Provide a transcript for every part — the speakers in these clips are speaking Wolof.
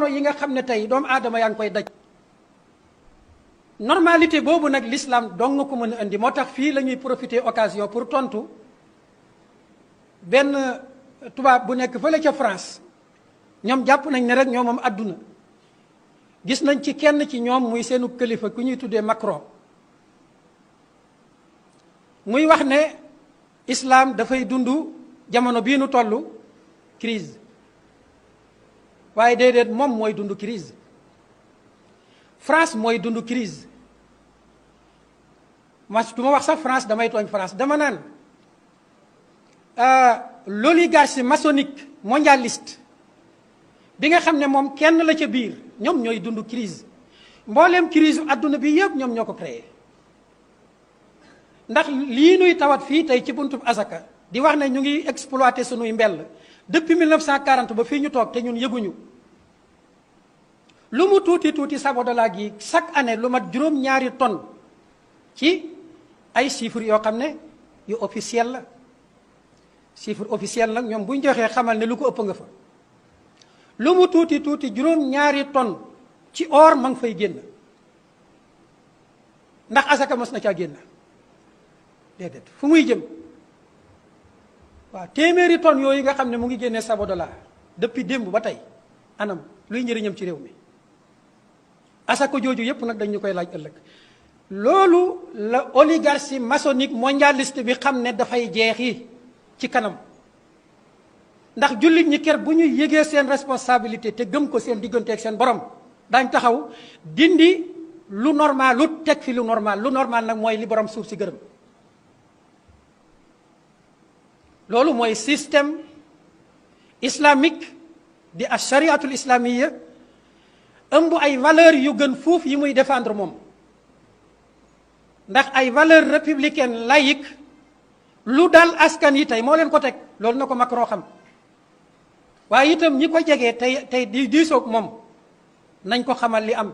yi nga xam ne tey doomu aadama yaa ngi koy daj normalité boobu nag l'islam dong nga ko mën a indi moo tax fii la ñuy profiter occasion pour tontu benn tubaab bu nekk fële ca France ñoom jàpp nañ ne rek ñoom moom àdduna gis nañ ci kenn ci ñoom muy seenu kilifa ku ñuy tuddee Macron muy wax ne islam dafay dund jamono bii nu toll crise waaye déedéet moom mooy dund crise France mooy dund crise ma du ma wax sax France damay tooñ France dama naan l'oligarchie maçonnique mondialiste bi nga xam ne moom kenn la ca biir ñoom ñooy dund crise mbooleem crise adduna bi yëpp ñoom ñoo ko créé ndax lii nuy tawat fii tey ci buntub asaka di wax ne ñu ngi exploité sunuy mbell depuis 1940 ba fii ñu toog te ñun yëguñu lu mu tuuti tuuti Sabodala gi chaque année lu mat juróom-ñaari tonnes ci ay chiffres yoo xam ne yu officiel la chiffre officiel nag ñoom bu ñu joxee xamal ne lu ko ëpp nga fa lu mu tuuti tuuti juróom-ñaari tonnes ci or ma ngi fay génn ndax asaka mos na caa génn déedéet fu muy jëm waaw téeméeri tonnes yooyu nga xam ne mu ngi génnee Sabodala depuis démb ba tey anam luy njëriñam ci réew mi asaka jooju yépp nag dañ ñu koy laaj ëllëg loolu la oligarchie maçonnique mondialiste bi xam ne dafay jeexi ci kanam ndax jullit ñi kër bu ñu yëgee seen responsabilité te gëm ko seen diggante ak seen borom daañ taxaw dindi lu normal lu teg fi lu normal nag mooy li borom suuf si gërëm loolu mooy système islamique di ashariatul islamiyya ëmb ay valeurs yu gën fuuf yi muy défendre moom ndax ay valeurs républicaines laïques lu dal askan yi tey moo leen ko teg loolu na ko Macron xam waaye itam ñi ko jegee tey di diisoog moom nañ ko xamal li am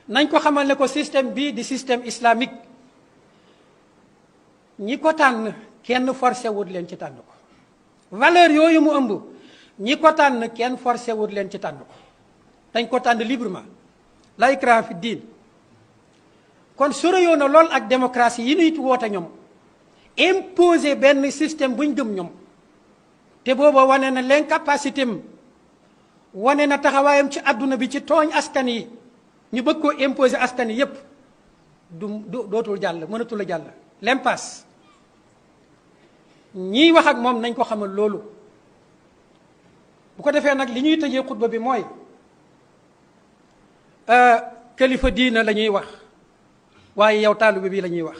nañ ko xamal ne ko système bii di système islamique ñi ko tànn kenn forcé wut leen ci tànn ko valeur yooyu mu ëmb ñi ko tànn kenn forcé wut leen ci tànn ko dañ ko tànn librement la ikraha fi diin kon soreyoo na lool ak démocratie yi nuy woote ñoom imposer benn système buñ gëm ñoom te booba wane na l'incapacité am wane na taxawaayam ci àdduna bi ci tooñ askan yi ñu bëgg koo imposer askan yi yépp dootul jàll mënatul a jàll l'impasse ñiy wax ak moom nañ ko xamal loolu bu ko defee nag li ñuy tëjee xutba bi mooy kilifa diina la ñuy wax waaye yow taalibe bi la ñuy wax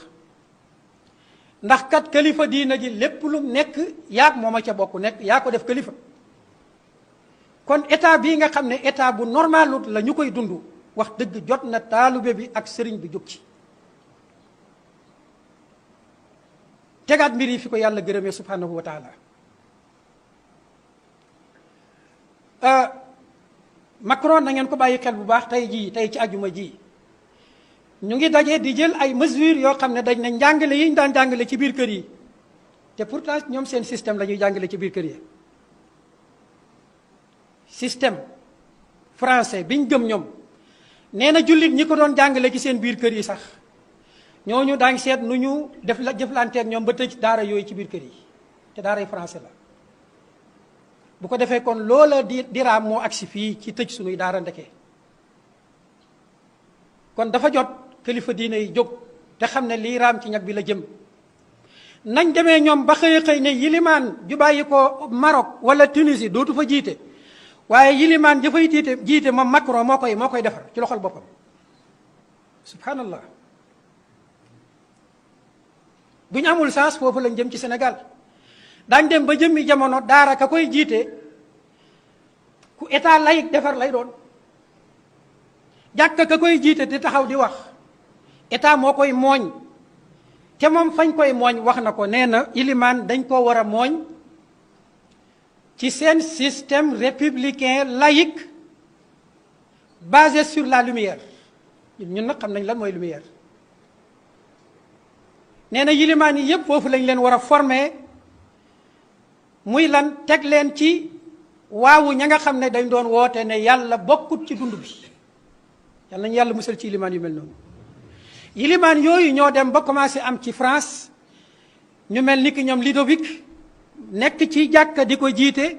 ndax kat kilifa diina ji lépp lu nekk yaag moom a ca bokk nekk yaa ko def kilifa kon état bii nga xam ne état bu normalut la ñu koy dund wax dëgg jot na taalibe bi ak sëriñ bi jóg ci tegaat mbir yi fi ko yàlla gërëmee subhanahu wa taala Macron na ngeen ko bàyyi xel bu baax tey ci ajuma ji ñu ngi daje di jël ay mesures yoo xam ne dañ ne njàngale yi ñu daan jàngale ci biir kër yi te pourtant ñoom seen système la ñuy jàngale ci biir kër yi système français biñ gëm ñoom nee na jullit ñi ko doon jàngale ci seen biir kër yi sax ñooñu daañ seet nu ñu def la jëflanteeg ñoom ba tëj daara yooyu ci biir kër yi te daaray français la bu ko defee kon loola di raam moo agsi fii ci tëj sunuy daara ndeke kon dafa jot kilifa diine yi jóg te xam ne lii raam ci ñag bi la jëm nañ demee ñoom ba xëy ne yilimaan ju bàyyi ko Maroc wala Tunisie dootu fa jiite waaye yilimaan ja fay jiite moom Macron moo koy defar ci loxol boppam subhanallah bu ñu amul sens foofu lañ jëm ci Sénégal daañ dem ba jëmmi jamono daara ka koy jiite ku état laïque defar lay doon jàkka ka koy jiite di taxaw di wax état moo koy mooñ te moom fañ koy mooñ wax na ko nee na ilimaan dañ koo war a mooñ ci seen système républicain laïque basé sur la lumière ñun nag xam nañ lan mooy lumière nee na yilimaan yi yépp foofu lañ leen war a former muy lan teg leen ci waawu ña nga xam ne dañ doon woote ne yàlla bokkut ci dund bi. yàlla nañu yàlla musal ci yilimaan yu mel noonu. yilimaan yooyu ñoo dem ba commencé am ci France ñu mel ni ki ñoom Ludovic nekk ci jàkka di ko jiite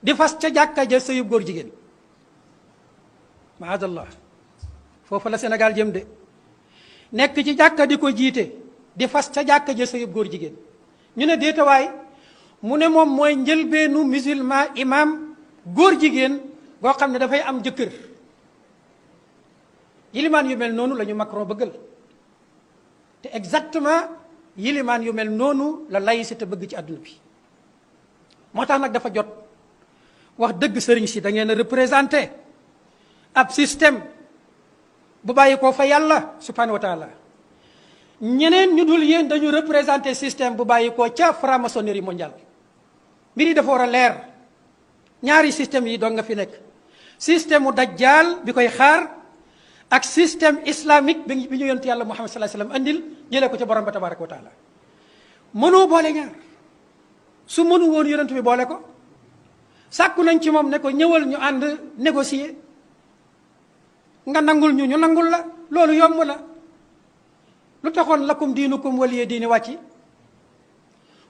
di fas ca jàkka ja sëyub góor jigéen. maadallah foofu la Sénégal jëm de nekk ci jàkka di ko jiite di fas ca jàkka ja sëyub góor jigéen. ñu ne déetawaay mu ne moom mooy njëlbeenu musulman imam góor jigéen boo xam ne dafay am jëkkër. yilimaan yu mel noonu la ñu Macron bëggal te exactement yilimaan yu mel noonu la laïcité bëgg ci àdduna bi. moo tax nag dafa jot wax dëgg sëriñ si da ngeen a représenté ab système bu bàyyi ko fa yàlla subhanahu wa taala. ñeneen ñu dul yéen dañu représenté système bu bàyyi ko ca franc-maçonnerie mondiale. mbir yi dafa war a leer ñaari système yi doon nga fi nekk système mu dajjal bi koy xaar ak système islamique bi ñu yonent yàlla Muhammad sallallahu alayhi wasallam andil jëlee ko ca borom ba tabaraka wa taala. mënoo boole ñaar su mënu woon yonent bi boole ko sàkku nañ ci moom ne ko ñëwal ñu ànd négocier nga nangul ñu nangul la loolu yomb na. lu taxoon lakum diinukum waliya diini wàcci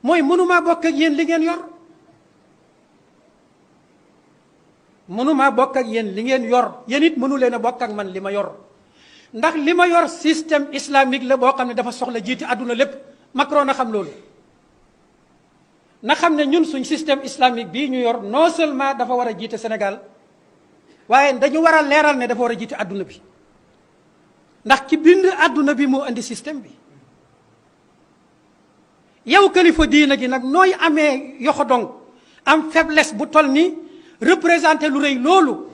mooy mënumaa bokk ak yéen li ngeen yor. mënumaa bokk ak yéen li ngeen yor yéen it mënu leen a bokk ak man li ma yor ndax li ma yor système islamique la boo xam ne dafa soxla jiiti àdduna lépp. Macron na xam loolu na xam ne ñun suñ système islamique bii ñu yor non seulement dafa war a jiite Sénégal waaye dañu war a leeral ne dafa war a jiite àdduna bi ndax ki bind àdduna bi moo indi système bi. yow kilifa diina gi nag nooy amee yoxo dong am faiblesse bu toll ni représenté lu rëy loolu